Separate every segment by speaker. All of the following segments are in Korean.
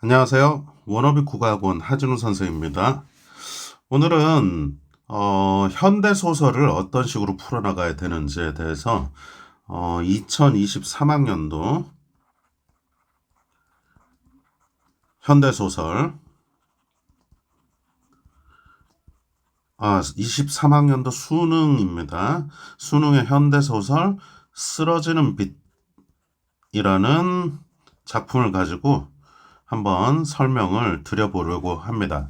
Speaker 1: 안녕하세요. 워너비 국어학원 하진우 선생입니다. 오늘은 현대 소설을 어떤 식으로 풀어나가야 되는지에 대해서 2023학년도 현대 소설 23학년도 수능입니다. 수능의 현대 소설 쓰러지는 빛이라는 작품을 가지고 한번 설명을 드려보려고 합니다.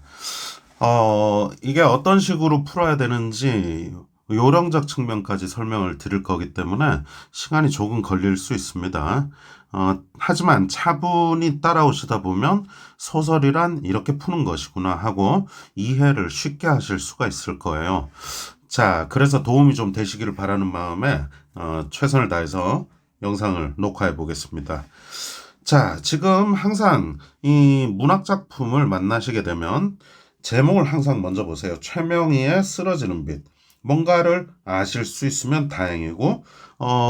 Speaker 1: 이게 어떤 식으로 풀어야 되는지 요령적 측면까지 설명을 드릴 거기 때문에 시간이 조금 걸릴 수 있습니다. 하지만 차분히 따라오시다 보면 소설이란 이렇게 푸는 것이구나 하고 이해를 쉽게 하실 수가 있을 거예요. 자, 그래서 도움이 좀 되시기를 바라는 마음에 최선을 다해서 영상을 녹화해 보겠습니다. 자, 지금 항상 이 문학 작품을 만나시게 되면 제목을 항상 먼저 보세요. 최명희의 쓰러지는 빛. 뭔가를 아실 수 있으면 다행이고,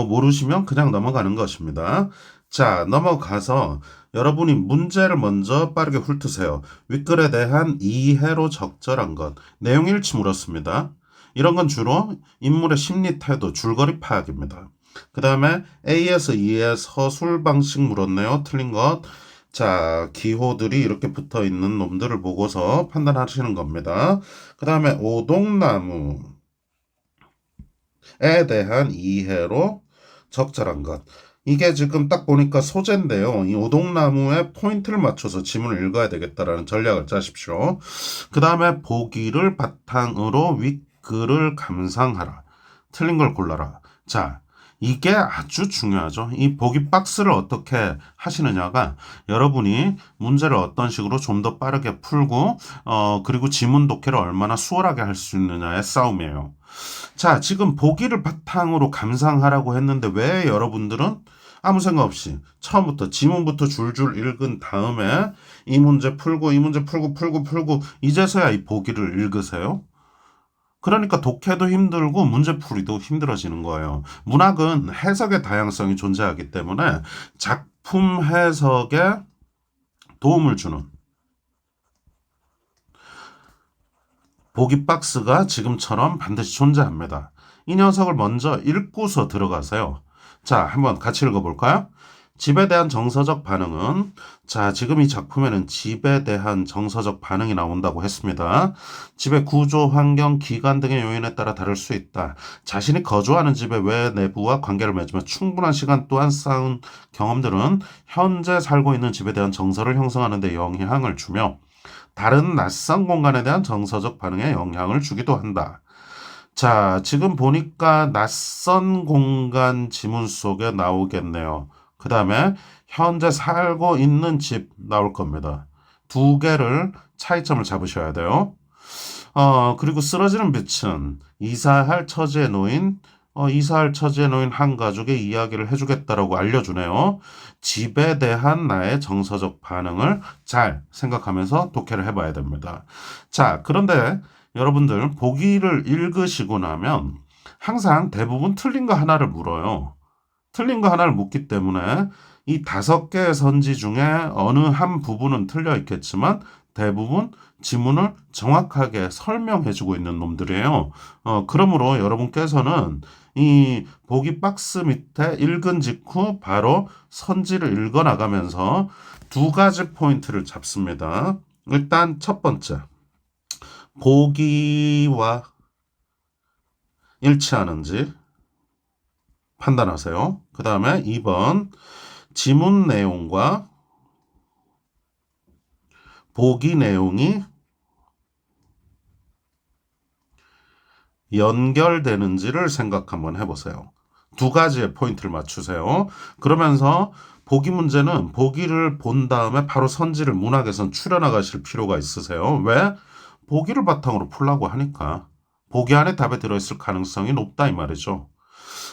Speaker 1: 모르시면 그냥 넘어가는 것입니다. 자, 넘어가서 여러분이 문제를 먼저 빠르게 훑으세요. 윗글에 대한 이해로 적절한 것. 내용 일치 물었습니다. 이런 건 주로 인물의 심리 태도, 줄거리 파악입니다. 그 다음에 A에서 E의 서술 방식 물었네요. 틀린 것. 자, 기호들이 이렇게 붙어 있는 놈들을 보고서 판단하시는 겁니다. 그 다음에 오동나무에 대한 이해로 적절한 것. 이게 지금 딱 보니까 소재인데요. 이 오동나무에 포인트를 맞춰서 지문을 읽어야 되겠다라는 전략을 짜십시오. 그 다음에 보기를 바탕으로 윗글을 감상하라. 틀린 걸 골라라. 자, 이게 아주 중요하죠. 이 보기 박스를 어떻게 하시느냐가 여러분이 문제를 어떤 식으로 좀 더 빠르게 풀고, 그리고 지문 독해를 얼마나 수월하게 할 수 있느냐의 싸움이에요. 자, 지금 보기를 바탕으로 감상하라고 했는데 왜 여러분들은 아무 생각 없이 처음부터 지문부터 줄줄 읽은 다음에 이 문제 풀고 이 문제 풀고 이제서야 이 보기를 읽으세요? 그러니까 독해도 힘들고 문제풀이도 힘들어지는 거예요. 문학은 해석의 다양성이 존재하기 때문에 작품 해석에 도움을 주는 보기 박스가 지금처럼 반드시 존재합니다. 이 녀석을 먼저 읽고서 들어가세요. 자, 한번 같이 읽어볼까요? 집에 대한 정서적 반응은, 자, 지금 이 작품에는 집에 대한 정서적 반응이 나온다고 했습니다. 집의 구조, 환경, 기간 등의 요인에 따라 다를 수 있다. 자신이 거주하는 집의 외 내부와 관계를 맺으며 충분한 시간 동안 쌓은 경험들은 현재 살고 있는 집에 대한 정서를 형성하는 데 영향을 주며 다른 낯선 공간에 대한 정서적 반응에 영향을 주기도 한다. 자, 지금 보니까 낯선 공간 지문 속에 나오겠네요. 그 다음에 현재 살고 있는 집 나올 겁니다. 두 개를 차이점을 잡으셔야 돼요. 그리고 쓰러지는 빛은 이사할 처지에 놓인 한 가족의 이야기를 해주겠다라고 알려주네요. 집에 대한 나의 정서적 반응을 잘 생각하면서 독해를 해봐야 됩니다. 자, 그런데 여러분들 보기를 읽으시고 나면 항상 대부분 틀린 거 하나를 물어요. 틀린 거 하나를 묻기 때문에 이 5개의 선지 중에 어느 한 부분은 틀려 있겠지만 대부분 지문을 정확하게 설명해주고 있는 놈들이에요. 그러므로 여러분께서는 이 보기 박스 밑에 읽은 직후 바로 선지를 읽어 나가면서 두 가지 포인트를 잡습니다. 일단 첫 번째, 보기와 일치하는지 판단하세요. 그 다음에 2번, 지문 내용과 보기 내용이 연결되는지를 생각 한번 해보세요. 두 가지의 포인트를 맞추세요. 그러면서 보기 문제는 보기를 본 다음에 바로 선지를 문학에선 추려나가실 필요가 있으세요. 왜? 보기를 바탕으로 풀라고 하니까. 보기 안에 답이 들어있을 가능성이 높다 이 말이죠.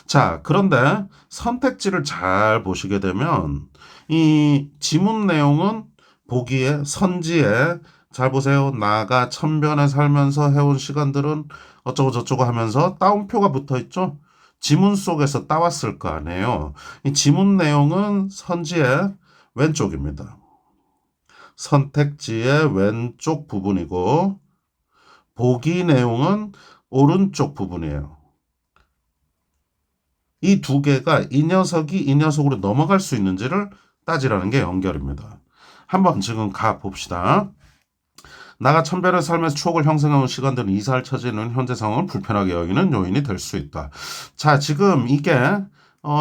Speaker 1: 자, 그런데 선택지를 잘 보시게 되면 이 지문 내용은 보기에 선지에 잘 보세요. 나가 천변에 살면서 해온 시간들은 어쩌고 저쩌고 하면서 따옴표가 붙어 있죠. 지문 속에서 따왔을 거 아니에요. 이 지문 내용은 선지의 왼쪽입니다. 선택지의 왼쪽 부분이고 보기 내용은 오른쪽 부분이에요. 이 두 개가 이 녀석이 이 녀석으로 넘어갈 수 있는지를 따지라는 게 연결입니다. 한번 지금 가 봅시다. 나가 천별의 삶에서 추억을 형성해온 시간들은 이사할 처지는 현재 상황을 불편하게 여기는 요인이 될 수 있다. 자, 지금 이게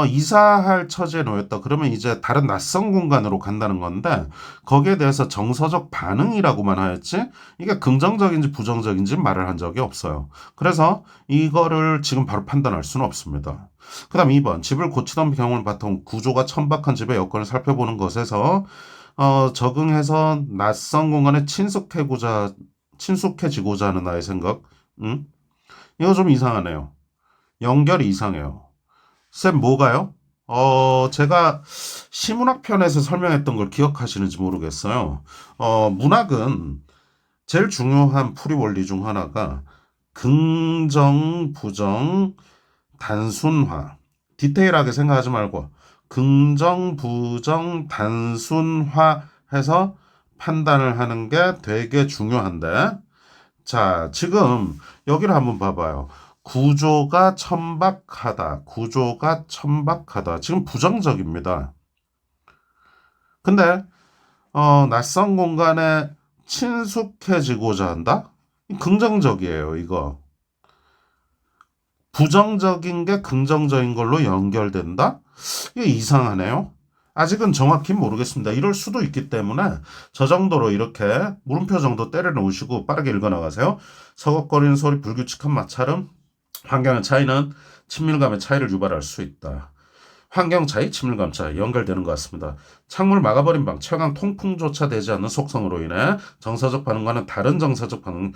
Speaker 1: 이사할 처지에 놓였다. 그러면 이제 다른 낯선 공간으로 간다는 건데 거기에 대해서 정서적 반응이라고만 하였지 이게 긍정적인지 부정적인지 말을 한 적이 없어요. 그래서 이거를 지금 바로 판단할 수는 없습니다. 그 다음 2번 집을 고치던 경험을 바탕 구조가 천박한 집의 여건을 살펴보는 것에서 적응해서 낯선 공간에 친숙해지고자 하는 나의 생각. 이거 좀 이상하네요. 연결이 이상해요. 쌤, 뭐가요? 제가 시문학 편에서 설명했던 걸 기억하시는지 모르겠어요. 문학은 제일 중요한 풀이 원리 중 하나가 긍정, 부정, 단순화. 디테일하게 생각하지 말고 긍정, 부정, 단순화 해서 판단을 하는 게 되게 중요한데 자, 지금 여기를 한번 봐봐요. 구조가 천박하다. 구조가 천박하다. 지금 부정적입니다. 근데 낯선 공간에 친숙해지고자 한다? 긍정적이에요, 이거. 부정적인 게 긍정적인 걸로 연결된다? 이게 이상하네요. 아직은 정확히 모르겠습니다. 이럴 수도 있기 때문에 저 정도로 이렇게 물음표 정도 때려 놓으시고 빠르게 읽어 나가세요. 서걱거리는 소리, 불규칙한 마찰음, 환경의 차이는 친밀감의 차이를 유발할 수 있다. 환경 차이, 친밀감 차이 연결되는 것 같습니다. 창문을 막아버린 방, 최강 통풍조차 되지 않는 속성으로 인해 정서적 반응과는 다른 정서적 반응,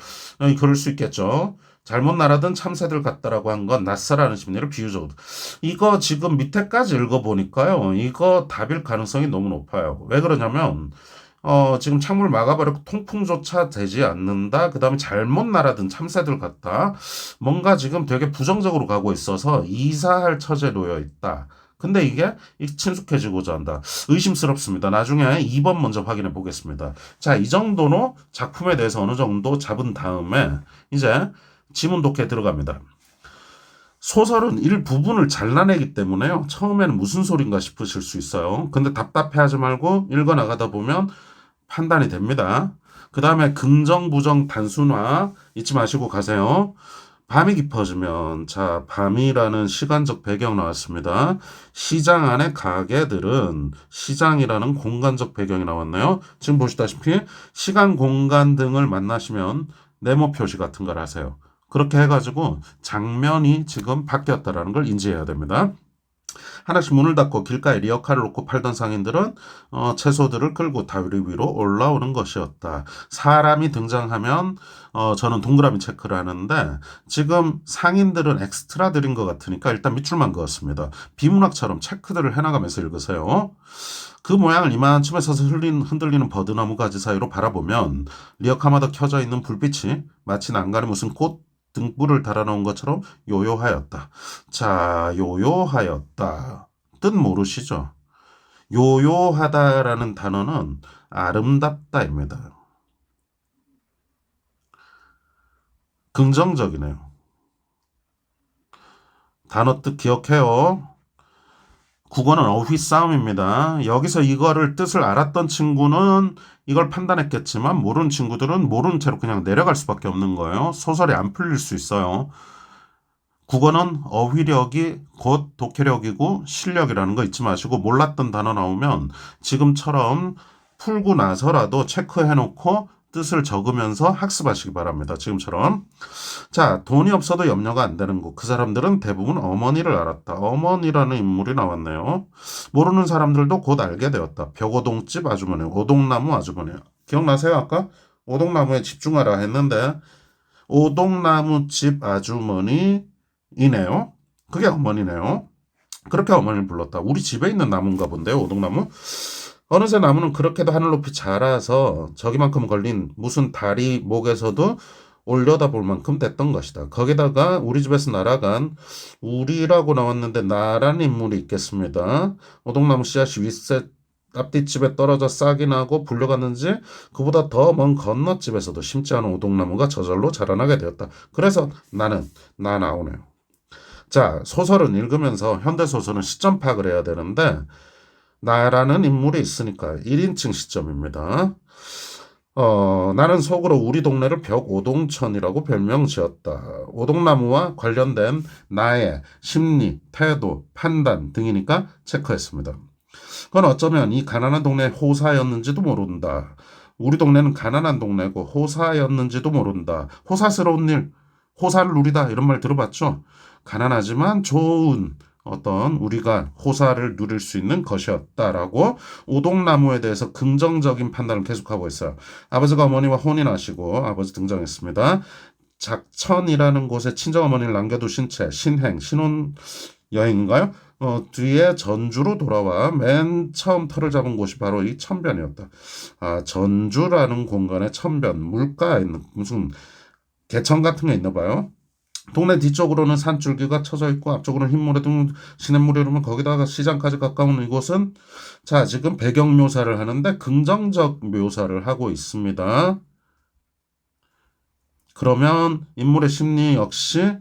Speaker 1: 그럴 수 있겠죠. 잘못 날아든 참새들 같다라고 한 건 낯설하는 심리를 비유적으로. 이거 지금 밑에까지 읽어보니까요. 이거 답일 가능성이 너무 높아요. 왜 그러냐면 지금 창문을 막아버렸고 통풍조차 되지 않는다. 그 다음에 잘못 날아든 참새들 같다. 뭔가 지금 되게 부정적으로 가고 있어서 이사할 처지에 놓여 있다. 근데 이게 친숙해지고자 한다. 의심스럽습니다. 나중에 2번 먼저 확인해 보겠습니다. 자, 이 정도로 작품에 대해서 어느 정도 잡은 다음에 이제 지문 독해에 들어갑니다. 소설은 일부분을 잘라내기 때문에요. 처음에는 무슨 소린가 싶으실 수 있어요. 근데 답답해하지 말고 읽어나가다 보면 판단이 됩니다. 그 다음에 긍정, 부정, 단순화 잊지 마시고 가세요. 밤이 깊어지면 자 밤이라는 시간적 배경 나왔습니다. 시장 안의 가게들은 시장이라는 공간적 배경이 나왔나요? 지금 보시다시피 시간, 공간 등을 만나시면 네모 표시 같은 걸 하세요. 그렇게 해가지고 장면이 지금 바뀌었다라는 걸 인지해야 됩니다. 하나씩 문을 닫고 길가에 리어카를 놓고 팔던 상인들은 채소들을 끌고 다리 위로 올라오는 것이었다. 사람이 등장하면 저는 동그라미 체크를 하는데 지금 상인들은 엑스트라들인 것 같으니까 일단 밑줄만 그었습니다. 비문학처럼 체크들을 해나가면서 읽으세요. 그 모양을 이만쯤에 서서 흔들리는 버드나무 가지 사이로 바라보면 리어카마다 켜져 있는 불빛이 마치 난간에 무슨 꽃 등불을 달아놓은 것처럼 요요하였다. 자, 요요하였다. 뜻 모르시죠? 요요하다라는 단어는 아름답다입니다. 긍정적이네요. 단어 뜻 기억해요. 국어는 어휘 싸움입니다. 여기서 이거를 뜻을 알았던 친구는 이걸 판단했겠지만 모르는 친구들은 모르는 채로 그냥 내려갈 수밖에 없는 거예요. 소설이 안 풀릴 수 있어요. 국어는 어휘력이 곧 독해력이고 실력이라는 거 잊지 마시고 몰랐던 단어 나오면 지금처럼 풀고 나서라도 체크해놓고 뜻을 적으면서 학습하시기 바랍니다. 지금처럼. 자, 돈이 없어도 염려가 안 되는 곳. 그 사람들은 대부분 어머니를 알았다. 어머니라는 인물이 나왔네요. 모르는 사람들도 곧 알게 되었다. 벽오동집 아주머니, 오동나무 아주머니. 기억나세요? 아까 오동나무에 집중하라 했는데 오동나무집 아주머니이네요. 그게 어머니네요. 그렇게 어머니를 불렀다. 우리 집에 있는 나무인가 본데요, 오동나무. 어느새 나무는 그렇게도 하늘 높이 자라서 저기만큼 걸린 무슨 다리 목에서도 올려다볼 만큼 됐던 것이다. 거기다가 우리 집에서 날아간 우리라고 나왔는데 나라는 인물이 있겠습니다. 오동나무 씨앗이 윗새 앞뒷집에 떨어져 싹이 나고 불려갔는지 그보다 더 먼 건너집에서도 심지 않은 오동나무가 저절로 자라나게 되었다. 그래서 나 나오네요. 자, 소설은 읽으면서 현대소설은 시점 파악을 해야 되는데 나라는 인물이 있으니까 1인칭 시점입니다. 나는 속으로 우리 동네를 벽오동천이라고 별명 지었다. 오동나무와 관련된 나의 심리, 태도, 판단 등이니까 체크했습니다. 그건 어쩌면 이 가난한 동네 호사였는지도 모른다. 우리 동네는 가난한 동네고 호사였는지도 모른다. 호사스러운 일, 호사를 누리다 이런 말 들어봤죠? 가난하지만 좋은 어떤 우리가 호사를 누릴 수 있는 것이었다라고 오동나무에 대해서 긍정적인 판단을 계속하고 있어요. 아버지가 어머니와 혼인하시고 아버지 등장했습니다. 작천이라는 곳에 친정어머니를 남겨두신 채 신행, 신혼 여행인가요? 뒤에 전주로 돌아와 맨 처음 터를 잡은 곳이 바로 이 천변이었다. 아, 전주라는 공간에 천변, 물가에 있는 무슨 개천 같은 게 있나 봐요. 동네 뒤쪽으로는 산줄기가 쳐져 있고 앞쪽으로는 흰모래 등 시냇물이 흐르면 거기다가 시장까지 가까운 이곳은 자 지금 배경 묘사를 하는데 긍정적 묘사를 하고 있습니다. 그러면 인물의 심리 역시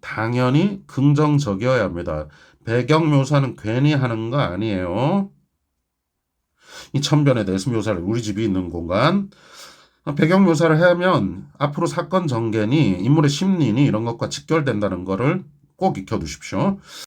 Speaker 1: 당연히 긍정적이어야 합니다. 배경 묘사는 괜히 하는 거 아니에요. 이 천변에 대해서 묘사를 우리 집이 있는 공간 배경 묘사를 하면 앞으로 사건 전개니 인물의 심리니 이런 것과 직결된다는 거를 꼭 익혀두십시오.